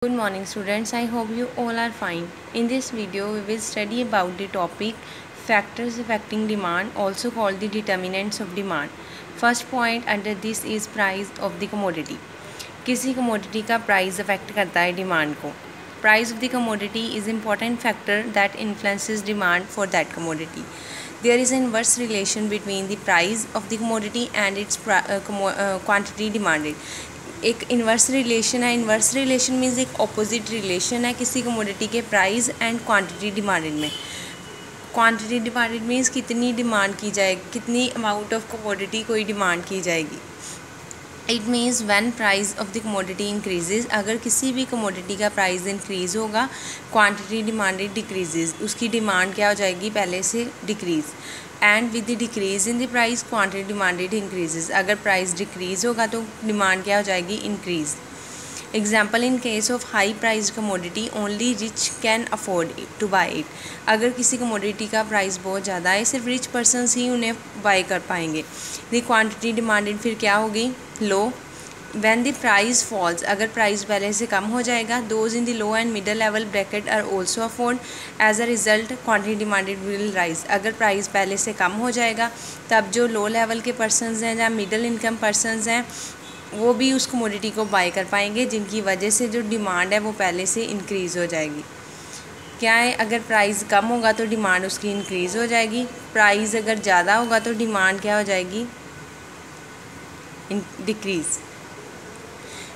Good morning students, I hope you all are fine. In this video we will study about the topic factors affecting demand, also called the determinants of demand. First point under this is price of the commodity. किसी commodity का price affect करता है demand को. Price of the commodity is important factor that influences demand for that commodity. There is an inverse relation between the price of the commodity and its quantity demanded. एक inverse relation है. Inverse relation means एक opposite relation है किसी commodity के price and quantity demanded में. Quantity demanded means कितनी demand की जाएगी, कितनी अमाउंट ऑफ कमोडिटी कोई डिमांड की जाएगी. It means when price of the commodity increases, अगर किसी भी कमोडिटी का प्राइस इंक्रीज़ होगा क्वांटिटी डिमांडेड डिक्रीजेज, उसकी डिमांड क्या हो जाएगी पहले से decrease. And with the decrease in the price quantity demanded increases, अगर प्राइस डिक्रीज़ होगा तो डिमांड क्या हो जाएगी increase. Example in case of high price commodity only rich can afford two by it, अगर किसी कमोडिटी का प्राइस बहुत ज़्यादा है सिर्फ रिच पर्सनस ही उन्हें बाई कर पाएंगे. द क्वांटिटी डिमांडेड फिर क्या होगी low. When the price falls, अगर प्राइस पहले से कम हो जाएगा those in the low and middle level bracket are also afford. As a result quantity demanded will rise, अगर प्राइस पहले से कम हो जाएगा तब जो लो लेवल के पर्सनस हैं या मिडल इनकम पर्सनस हैं वो भी उस कमोडिटी को बाय कर पाएंगे, जिनकी वजह से जो डिमांड है वो पहले से इंक्रीज़ हो जाएगी. क्या है, अगर प्राइस कम होगा तो डिमांड उसकी इंक्रीज़ हो जाएगी. प्राइस अगर ज़्यादा होगा तो डिमांड क्या हो जाएगी decrease.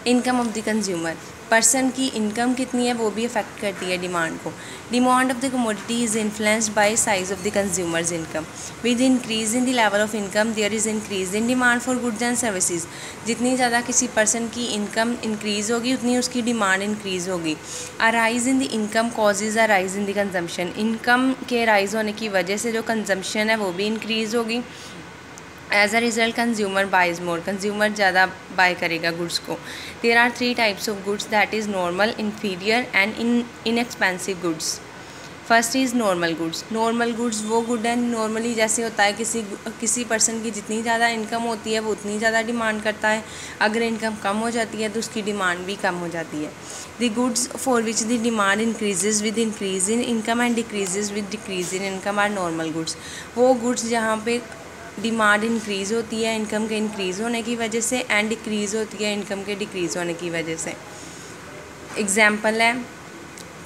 Income of the consumer, person की इनकम कितनी है वो भी अफेक्ट करती है डिमांड को. Demand of the commodity is influenced by size of the consumers income. With increase in the level of income there is increase in demand for goods and services. जितनी ज़्यादा किसी पर्सन की income increase होगी उतनी उसकी demand increase होगी. A rise in the income causes a rise in the consumption, income के rise होने की वजह से जो कंजम्पशन है वो भी इंक्रीज़ होगी. As a result consumer buys more, consumer ज़्यादा बाय करेगा गुड्स को. There are 3 types of goods that is normal, inferior and inexpensive goods. First is normal goods. Normal goods वो गुड है नॉर्मली जैसे होता है किसी पर्सन की जितनी ज़्यादा इनकम होती है वो उतनी ज़्यादा डिमांड करता है, अगर इनकम कम हो जाती है तो उसकी डिमांड भी कम हो जाती है. The goods for which the demand increases with increase in income and decreases with decrease in income are normal goods. वो गुड्स जहाँ पे डिमांड इंक्रीज़ होती है इनकम के इंक्रीज़ होने की वजह से एंड डिक्रीज़ होती है इनकम के डिक्रीज़ होने की वजह से. एग्जाम्पल है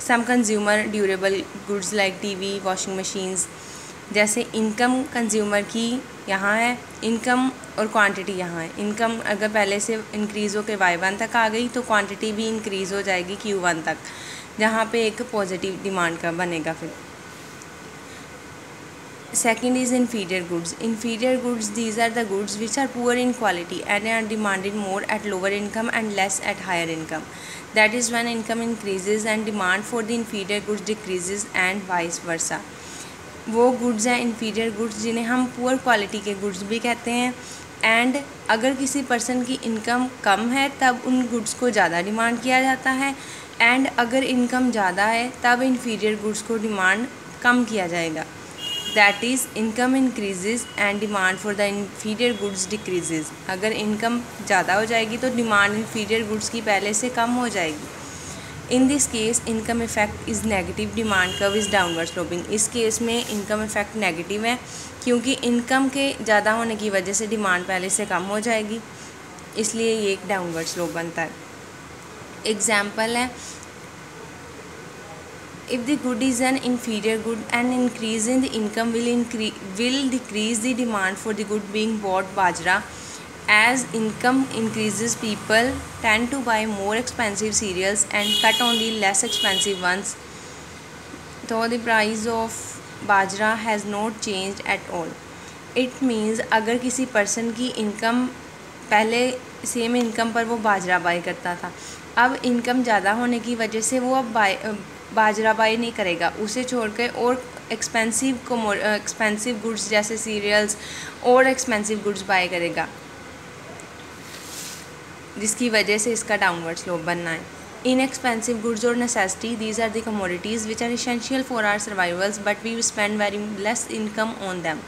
some consumer durable goods like TV, washing machines. जैसे इनकम कंज्यूमर की यहाँ है, इनकम और क्वांटिटी यहाँ है. इनकम अगर पहले से इंक्रीज़ होकर Y1 तक आ गई तो क्वांटिटी भी इंक्रीज़ हो जाएगी Q1 तक, जहाँ पे एक पॉजिटिव डिमांड का बनेगा. फिर second is inferior goods. Inferior goods, these are the goods which are poor in quality and are demanded more at lower income and less at higher income. That is when income increases and demand for the inferior goods decreases and vice versa. वो goods हैं inferior goods जिन्हें हम poor quality के goods भी कहते हैं. And अगर किसी पर्सन की इनकम कम है तब उन गुड्स को ज़्यादा डिमांड किया जाता है, एंड अगर इनकम ज़्यादा है तब इन्फीरियर गुड्स को डिमांड कम किया जाएगा. That is income increases and demand for the inferior goods decreases. अगर इनकम ज़्यादा हो जाएगी तो डिमांड इन्फीरियर गुड्स की पहले से कम हो जाएगी. In this case income effect is negative, demand curve is downward sloping. इस केस में इनकम इफेक्ट नेगेटिव है क्योंकि इनकम के ज़्यादा होने की वजह से डिमांड पहले से कम हो जाएगी, इसलिए ये एक डाउनवर्ड स्लोप बनता है. एग्जाम्पल है if the good is an inferior good, an increase in the income will decrease the demand for the good being bought. Bajra, as income increases people tend to buy more expensive cereals and cut on the less expensive ones, though the price of bajra has not changed at all. It means अगर किसी person की income पहले same income पर वो बाजरा bye करता था, अब income ज़्यादा होने की वजह से वो अब बाजरा बाई नहीं करेगा, उसे छोड़ के और एक्सपेंसिव गुड्स जैसे सीरियल्स और एक्सपेंसिव गुड्स बाय करेगा, जिसकी वजह से इसका डाउनवर्ड स्लोप बनना है. इनएक्सपेंसिव गुड्स और necessity, these are the commodities which are essential for our survivals but we spend very less income on them.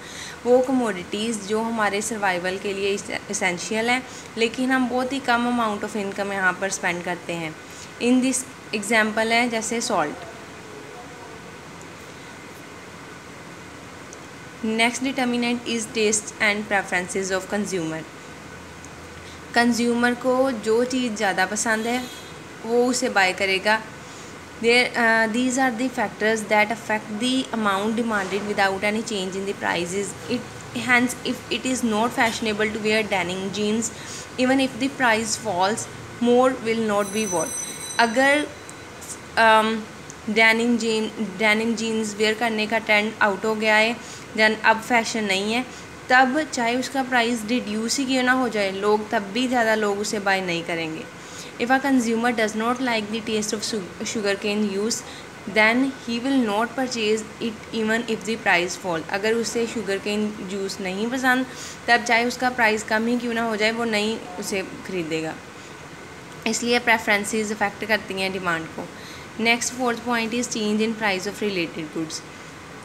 वो कमोडिटीज़ जो हमारे सर्वाइवल के लिए इसेंशियल हैं लेकिन हम बहुत ही कम अमाउंट ऑफ इनकम यहाँ पर स्पेंड करते हैं. इन दिस एग्जाम्पल है जैसे salt. Next determinant is taste and preferences of consumer. Consumer को जो चीज़ ज़्यादा पसंद है वो उसे बाय करेगा। These are the factors that affect the amount demanded without any change in the prices. Hence, if it is not fashionable to wear denim jeans, even if the price falls, more will not be bought. अगर denim jeans where करने का trend out हो गया है, then अब fashion नहीं है, तब चाहे उसका प्राइस रिड्यूस ही क्यों ना हो जाए, तब भी ज़्यादा लोग उसे बाय नहीं करेंगे। If a consumer does not like the taste of sugarcane juice, then he will not purchase it even if the price fall. अगर उसे sugarcane juice नहीं पसंद, तब चाहे उसका प्राइस कम ही क्यों ना हो जाए, वो नहीं उसे खरीदेगा। इसलिए प्रेफरेंसेस अफेक्ट करती हैं डिमांड को। Next fourth point is change in price of related goods.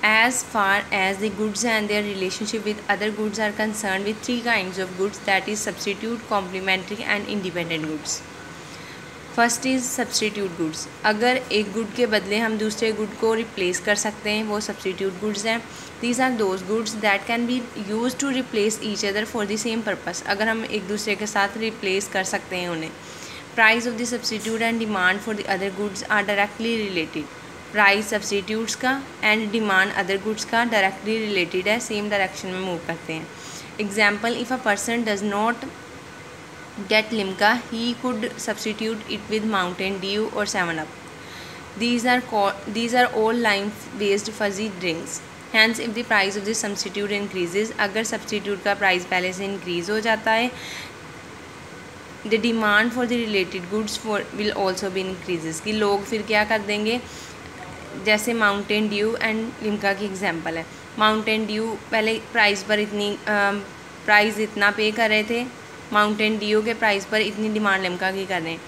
As far as the goods and their relationship with other goods are concerned, with three kinds of goods, that is substitute, complementary and independent goods. First is substitute goods. अगर एक good के बदले हम दूसरे good को replace कर सकते हैं, वो सब्सटीट्यूट गुड्स हैं। These are those goods that can be use to replace each other for the same purpose. अगर हम एक दूसरे के साथ रिप्लेस कर सकते हैं उन्हें। Price of the substitute and demand for the other goods are directly related. Price substitutes का एंड डिमांड अदर गुड्स का डायरेक्टली रिलेटेड है, सेम डायरेक्शन में मूव करते हैं। Example, if a person does not get Limca, he could substitute it with Mountain Dew or 7-Up. These are all lime-based fuzzy drinks. Hence, if the price of the substitute increases, अगर substitute का price पहले से increase हो जाता है, the demand for the related goods will also be increases. कि लोग फिर क्या कर देंगे, जैसे Mountain Dew and Limca की एग्जाम्पल है। Mountain Dew पहले प्राइस इतना पे कर रहे थे, माउंटेन ड्यू के प्राइस पर इतनी डिमांड लिम्का की कर रहे हैं।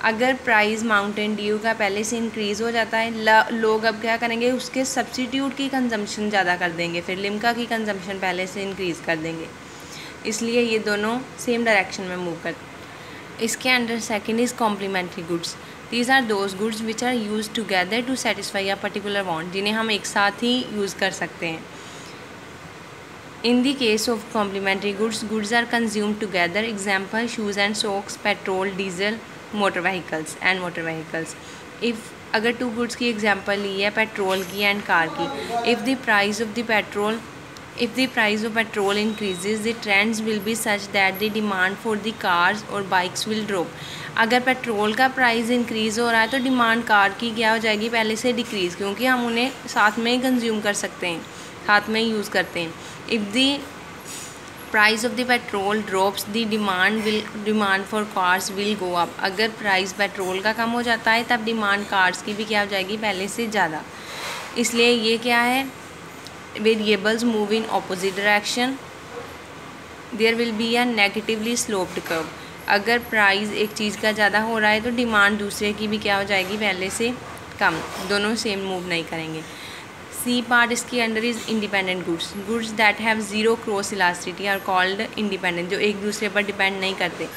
अगर प्राइस माउंटेन ड्यू का पहले से इंक्रीज़ हो जाता है, लोग अब क्या करेंगे, उसके सब्स्टिट्यूट की कंजम्पशन ज़्यादा कर देंगे, फिर लिम्का की कंजम्पशन पहले से इंक्रीज़ कर देंगे। इसलिए ये दोनों सेम डायरेक्शन में मूव करते। इसके under second is complementary goods. These are those goods which are use together to satisfy a particular want, जिन्हें हम एक साथ ही यूज़ कर सकते हैं। In the case of complementary goods, goods are consumed together. Example, shoes and socks, petrol, diesel, motor vehicles and motor vehicles. If अगर to goods की example ली है, पेट्रोल की एंड कार की, if the price of petrol increases, the trends will be such that the demand for the cars or bikes will drop. अगर petrol का price increase हो रहा है तो डिमांड कार की क्या हो जाएगी, पहले से डिक्रीज़, क्योंकि हम उन्हें साथ में ही कंज्यूम कर सकते हैं, साथ में ही यूज़ करते हैं। If the price of the petrol drops, the demand for cars will go up. अगर प्राइस पेट्रोल का कम हो जाता है तब डिमांड कार्स की भी क्या हो जाएगी, पहले से ज़्यादा। इसलिए ये क्या है, variables move in opposite direction, there will be a negatively sloped curve. अगर प्राइस एक चीज़ का ज़्यादा हो रहा है तो डिमांड दूसरे की भी क्या हो जाएगी, पहले से कम, दोनों सेम मूव नहीं करेंगे। सी पार्ट इसके under is independent goods. Goods that have zero cross elasticity are called independent, जो एक दूसरे पर डिपेंड नहीं करते।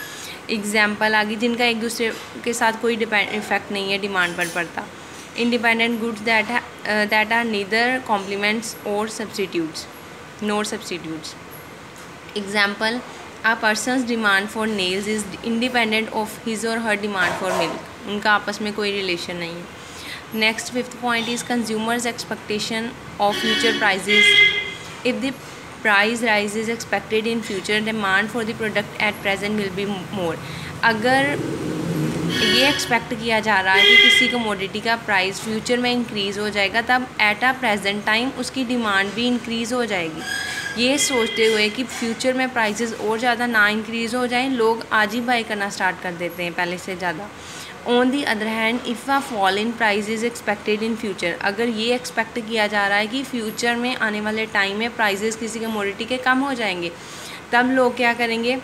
एग्जाम्पल आ गई, जिनका एक दूसरे के साथ कोई इफेक्ट नहीं है डिमांड पर पड़ता। Independent goods that are neither complements और substitutes, not substitutes. Example, a person's demand for nails is independent of his or her demand for milk. उनका आपस में कोई रिलेशन नहीं है। Next fifth point is consumers expectation of future prices. If the price rise is expected in future, demand for the product at present will be more. अगर ये expect किया जा रहा है कि किसी कमोडिटी का प्राइस फ्यूचर में इंक्रीज़ हो जाएगा, तब एट अ प्रेजेंट टाइम उसकी डिमांड भी इंक्रीज़ हो जाएगी। ये सोचते हुए कि फ्यूचर में प्राइसेस और ज़्यादा ना इंक्रीज़ हो जाएं, लोग आज ही बाई करना स्टार्ट कर देते हैं पहले से ज़्यादा। On the other hand, if a fall in price is expected in future, अगर ये एक्सपेक्ट किया जा रहा है कि फ्यूचर में आने वाले टाइम में प्राइसेस किसी कमोडिटी के कम हो जाएंगे, तब लोग क्या करेंगे,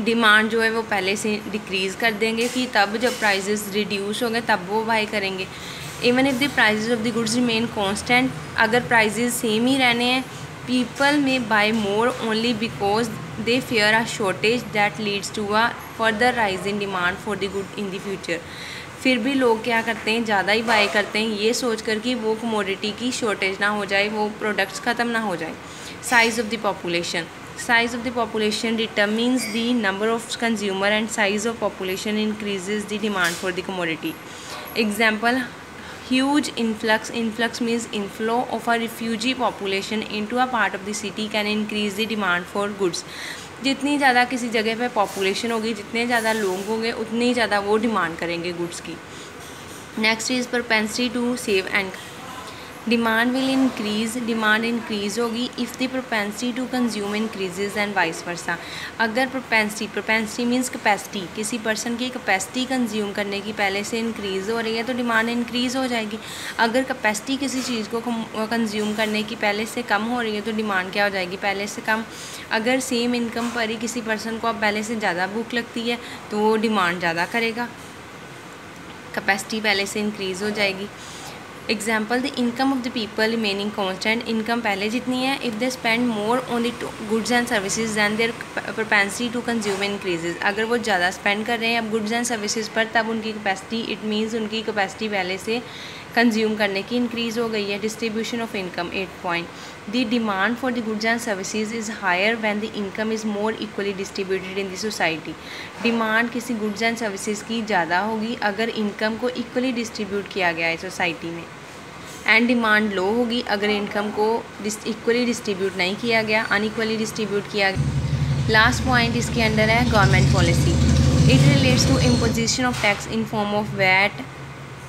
डिमांड जो है वो पहले से डिक्रीज़ कर देंगे कि तब जब प्राइसेस रिड्यूस होंगे तब वो बाई करेंगे। Even if the prices of the goods remain constant, अगर प्राइसेस सेम ही रहने हैं, people may buy more only because they fear a shortage that leads to a further rise in demand for the good in the future. फिर भी लोग क्या करते हैं, ज़्यादा ही बाय करते हैं, ये सोच कर कि वो कमोडिटी की शॉर्टेज ना हो जाए, वो प्रोडक्ट्स ख़त्म ना हो जाए। Size of the population, size of the population determines the number of consumer and size of population increases the demand for the commodity. Example, huge influx means inflow of a refugee population into a part of the city can increase the demand for goods. जितनी ज़्यादा किसी जगह पे population होगी, जितने ज़्यादा लोग होंगे, उतनी ज़्यादा वो डिमांड करेंगे गुड्स की। Next is propensity to save and demand will increase, demand increase होगी if the propensity to consume increases and vice versa. अगर प्रोपेंसिटी मीन्स कैपेसिटी, किसी पर्सन की कैपेसिटी कंज्यूम करने की पहले से इंक्रीज़ हो रही है तो डिमांड इंक्रीज़ हो जाएगी। अगर कैपेसिटी किसी चीज़ को कंज्यूम करने की पहले से कम हो रही है तो डिमांड क्या हो जाएगी, पहले से कम। अगर सेम इनकम पर ही किसी पर्सन को अब पहले से ज़्यादा भूख लगती है तो वो डिमांड ज़्यादा करेगा, कैपेसिटी पहले से इंक्रीज़ हो जाएगी। Example, the income of the people remaining constant, income पहले जितनी है, if they spend more on the goods and services than their propensity to consume increases. अगर वो ज़्यादा स्पेंड कर रहे हैं अब गुड्स एंड सर्विसेज पर, तब उनकी कैपेसिटी, इट मीन्स उनकी कैपेसिटी पहले से कंज्यूम करने की इंक्रीज़ हो गई है। Distribution of income 8 point, the demand for the goods and services is higher when the income is more equally distributed in the society. Demand किसी गुड्स एंड सर्विसेज की ज़्यादा होगी अगर इनकम को इक्वली डिस्ट्रीब्यूट किया गया है सोसाइटी में, एंड डिमांड लो होगी अगर इनकम को इक्वली डिस्ट्रीब्यूट नहीं किया गया, अनइक्वली डिस्ट्रीब्यूट किया गया। लास्ट पॉइंट इसके अंदर है government policy. It relates to imposition of tax in form of VAT,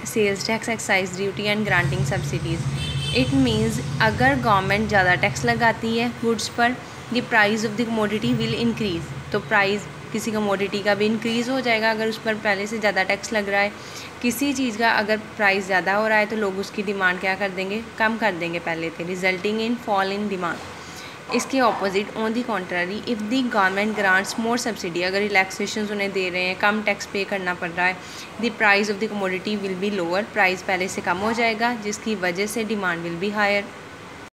sales tax, excise duty and granting subsidies. It means अगर गवर्नमेंट ज़्यादा टैक्स लगाती है गुड्स पर, the price of the commodity will increase, तो price किसी commodity का भी increase हो जाएगा अगर उस पर पहले से ज़्यादा टैक्स लग रहा है। किसी चीज़ का अगर प्राइस ज़्यादा हो रहा है तो लोग उसकी डिमांड क्या कर देंगे, कम कर देंगे पहले से, resulting in fall in demand. इसके opposite, on the contrary, if the government grants more subsidy, अगर रिलैक्सेशन उन्हें दे रहे हैं, कम टैक्स पे करना पड़ रहा है, the price of the commodity will be lower, price पहले से कम हो जाएगा जिसकी वजह से डिमांड विल बी हायर।